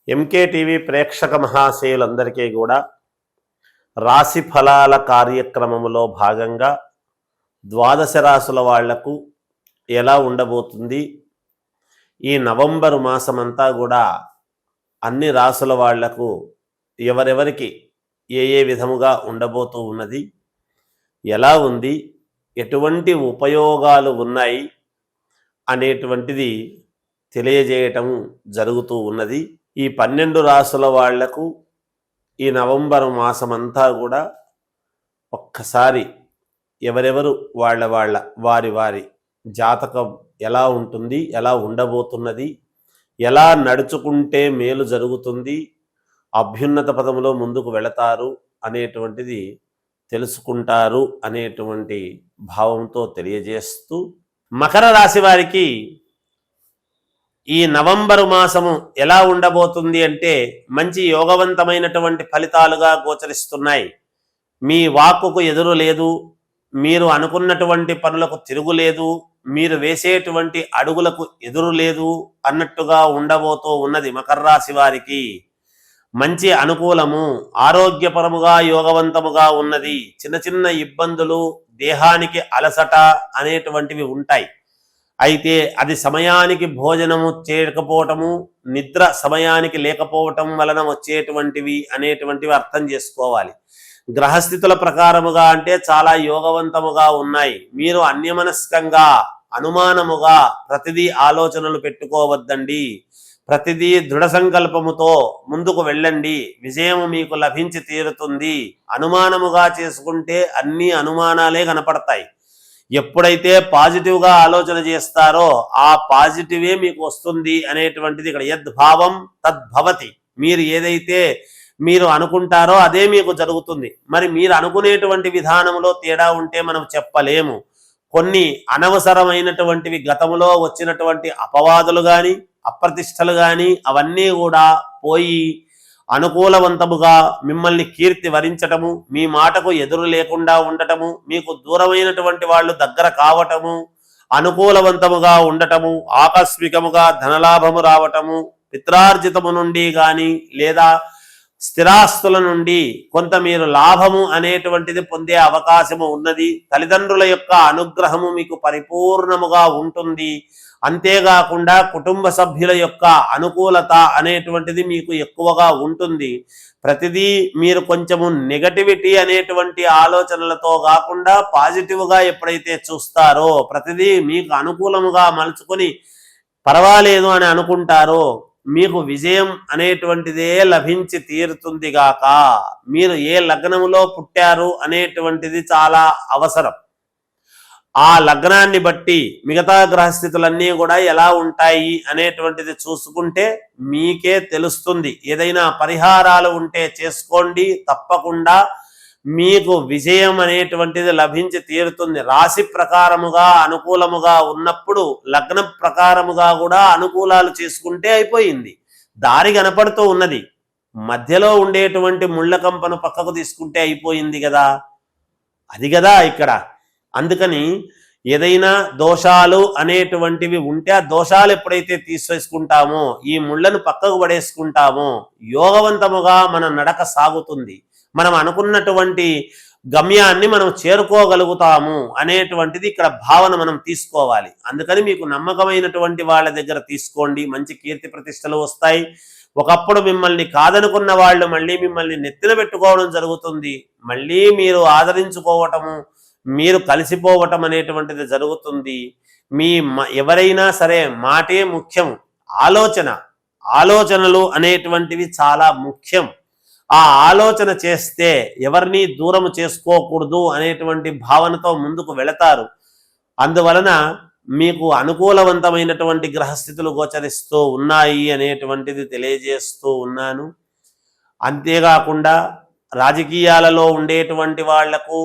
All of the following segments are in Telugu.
ఎంకే టీవీ ప్రేక్షక మహాశయులందరికీ కూడా రాశి ఫలాల కార్యక్రమంలో భాగంగా ద్వాదశ రాశుల వాళ్లకు ఎలా ఉండబోతుంది, ఈ నవంబర్ మాసమంతా కూడా అన్ని రాశుల వాళ్లకు ఎవరెవరికి ఏ విధముగా ఉండబోతూ ఉన్నది, ఎలా ఉంది, ఎటువంటి ఉపయోగాలు ఉన్నాయి అనేటువంటిది తెలియజేయటం జరుగుతూ ఉన్నది. ఈ 12 రాశుల వాళ్లకు ఈ నవంబర్ మాసమంతా కూడా ఒక్కసారి ఎవరెవరు వారి జాతకం ఎలా ఉంటుంది, ఎలా ఉండబోతున్నది, ఎలా నడుచుకుంటే మేలు జరుగుతుంది, అభ్యున్నత పదములో ముందుకు వెళతారు అనేటువంటిది తెలుసుకుంటారు అనేటువంటి భావంతో తెలియజేస్తూ, మకర రాశి వారికి ఈ నవంబరు మాసము ఎలా ఉండబోతుంది అంటే మంచి యోగవంతమైనటువంటి ఫలితాలుగా గోచరిస్తున్నాయి. మీ వాక్కుకు ఎదురు లేదు, మీరు అనుకున్నటువంటి పనులకు తిరుగులేదు, మీరు వేసేటువంటి అడుగులకు ఎదురు లేదు అన్నట్టుగా ఉండబోతూ ఉన్నది. మకర రాశి వారికి మంచి అనుకూలము, ఆరోగ్యపరముగా యోగవంతముగా ఉన్నది. చిన్న చిన్న ఇబ్బందులు, దేహానికి అలసట అనేటువంటివి ఉంటాయి. అయితే అది సమయానికి భోజనము చేయకపోవటము, నిద్ర సమయానికి లేకపోవటం వలన వచ్చేటువంటివి అనేటువంటివి అర్థం చేసుకోవాలి. గ్రహస్థితుల ప్రకారముగా అంటే చాలా యోగవంతముగా ఉన్నాయి. మీరు అన్యమనస్కంగా అనుమానముగా ప్రతిదీ ఆలోచనలు పెట్టుకోవద్దండి. ప్రతిదీ దృఢ సంకల్పముతో ముందుకు వెళ్ళండి, విజయము మీకు లభించి తీరుతుంది. అనుమానముగా చేసుకుంటే అన్ని అనుమానాలే కనపడతాయి. ఎప్పుడైతే పాజిటివ్గా ఆలోచన చేస్తారో ఆ పాజిటివే మీకు వస్తుంది అనేటువంటిది ఇక్కడ యద్భావం తద్భవతి. మీరు ఏదైతే మీరు అనుకుంటారో అదే మీకు జరుగుతుంది. మరి మీరు అనుకునేటువంటి విధానంలో తేడా ఉంటే మనం చెప్పలేము. కొన్ని అనవసరమైనటువంటివి గతంలో వచ్చినటువంటి అపవాదులు కానీ అప్రతిష్టలు కానీ అవన్నీ కూడా పోయి అనుకూలవంతముగా మిమ్మల్ని కీర్తి వరించటము, మీ మాటకు ఎదురు లేకుండా ఉండటము, మీకు దూరమైనటువంటి వాళ్ళు దగ్గర కావటము, అనుకూలవంతముగా ఉండటము, ఆకస్మికముగా ధనలాభము రావటము, పిత్రార్జితము నుండి కానీ లేదా స్థిరాస్తుల నుండి కొంత మీరు లాభము అనేటువంటిది పొందే అవకాశము ఉన్నది. తల్లిదండ్రుల యొక్క అనుగ్రహము మీకు పరిపూర్ణముగా ఉంటుంది. అంతేకాకుండా కుటుంబ సభ్యుల యొక్క అనుకూలత అనేటువంటిది మీకు ఎక్కువగా ఉంటుంది. ప్రతిదీ మీరు కొంచెము నెగటివిటీ అనేటువంటి ఆలోచనలతో కాకుండా పాజిటివ్గా ఎప్పుడైతే చూస్తారో, ప్రతిదీ మీకు అనుకూలముగా మలుచుకొని పర్వాలేదు అని అనుకుంటారో మీకు విజయం అనేటువంటిదే లభించి తీరుతుంది గాక. మీరు ఏ లగ్నములో పుట్టారు అనేటువంటిది చాలా అవసరం. ఆ లగ్నాన్ని బట్టి మిగతా గ్రహస్థితులన్నీ కూడా ఎలా ఉంటాయి అనేటువంటిది చూసుకుంటే మీకే తెలుస్తుంది. ఏదైనా పరిహారాలు ఉంటే చేసుకోండి, తప్పకుండా మీకు విజయం అనేటువంటిది లభించి తీరుతుంది. రాశి ప్రకారముగా అనుకూలముగా ఉన్నప్పుడు లగ్న ప్రకారముగా కూడా అనుకూలాలు చేసుకుంటే అయిపోయింది. దారి కనపడుతూ ఉన్నది, మధ్యలో ఉండేటువంటి ముళ్ళ కంపను పక్కకు తీసుకుంటే అయిపోయింది కదా, అది కదా ఇక్కడ. అందుకని ఏదైనా దోషాలు అనేటువంటివి ఉంటే ఆ దోషాలు ఎప్పుడైతే తీసేసుకుంటామో, ఈ ముళ్ళను పక్కకు పడేసుకుంటామో యోగవంతముగా మన నడక సాగుతుంది. మనం అనుకున్నటువంటి గమ్యాన్ని మనం చేరుకోగలుగుతాము అనేటువంటిది ఇక్కడ భావన మనం తీసుకోవాలి. అందుకని మీకు నమ్మకమైనటువంటి వాళ్ళ దగ్గర తీసుకోండి, మంచి కీర్తి ప్రతిష్టలు వస్తాయి. ఒకప్పుడు మిమ్మల్ని కాదనుకున్న వాళ్ళు మళ్ళీ మిమ్మల్ని నెత్తిన పెట్టుకోవడం జరుగుతుంది. మళ్ళీ మీరు ఆదరించుకోవటము, మీరు కలిసిపోవటం అనేటువంటిది జరుగుతుంది. ఎవరైనా సరే మాటే ముఖ్యం, ఆలోచనలు అనేటువంటివి చాలా ముఖ్యం. ఆ ఆలోచన చేస్తే ఎవరిని దూరం చేసుకోకూడదు అనేటువంటి భావనతో ముందుకు వెళతారు. అందువలన మీకు అనుకూలవంతమైనటువంటి గ్రహస్థితులు గోచరిస్తూ ఉన్నాయి అనేటువంటిది తెలియజేస్తూ ఉన్నాను. అంతేకాకుండా రాజకీయాలలో ఉండేటువంటి వాళ్లకు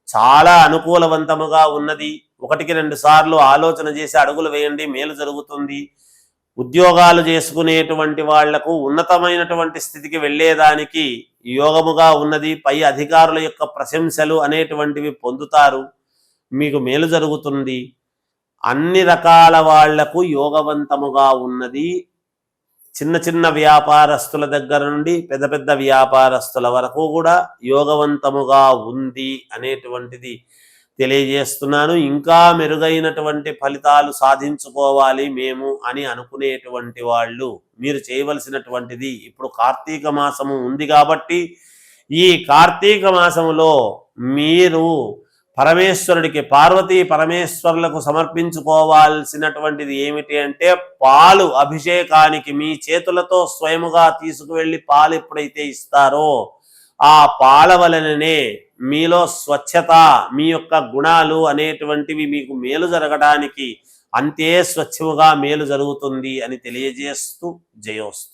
చాలా అనుకూలవంతముగా ఉన్నది. 1-2 సార్లు ఆలోచన చేసి అడుగులు వేయండి, మేలు జరుగుతుంది. ఉద్యోగాలు చేసుకునేటువంటి వాళ్లకు ఉన్నతమైనటువంటి స్థితికి వెళ్ళేదానికి యోగముగా ఉన్నది. పై అధికారుల యొక్క ప్రశంసలు అనేటువంటివి పొందుతారు, మీకు మేలు జరుగుతుంది. అన్ని రకాల వాళ్లకు యోగవంతముగా ఉన్నది. చిన్న చిన్న వ్యాపారస్తుల దగ్గర నుండి పెద్ద పెద్ద వ్యాపారస్తుల వరకు కూడా యోగవంతముగా ఉంది అనేటువంటిది తెలియజేస్తున్నాను. ఇంకా మెరుగైనటువంటి ఫలితాలు సాధించుకోవాలి మేము అని అనుకునేటువంటి వాళ్ళు మీరు చేయవలసినటువంటిది, ఇప్పుడు కార్తీక మాసము ఉంది కాబట్టి ఈ కార్తీక మాసములో మీరు పరమేశ్వరుడికి, పార్వతీ పరమేశ్వరులకు సమర్పించుకోవాల్సినటువంటిది ఏమిటి అంటే పాలు. అభిషేకానికి మీ చేతులతో స్వయముగా తీసుకువెళ్ళి పాలు ఎప్పుడైతే ఇస్తారో ఆ పాల వలననే మీలో స్వచ్ఛత, మీ యొక్క గుణాలు అనేటువంటివి మీకు మేలు జరగడానికి అంతే స్వచ్ఛముగా మేలు జరుగుతుంది అని తెలియజేస్తూ జయోస్తు.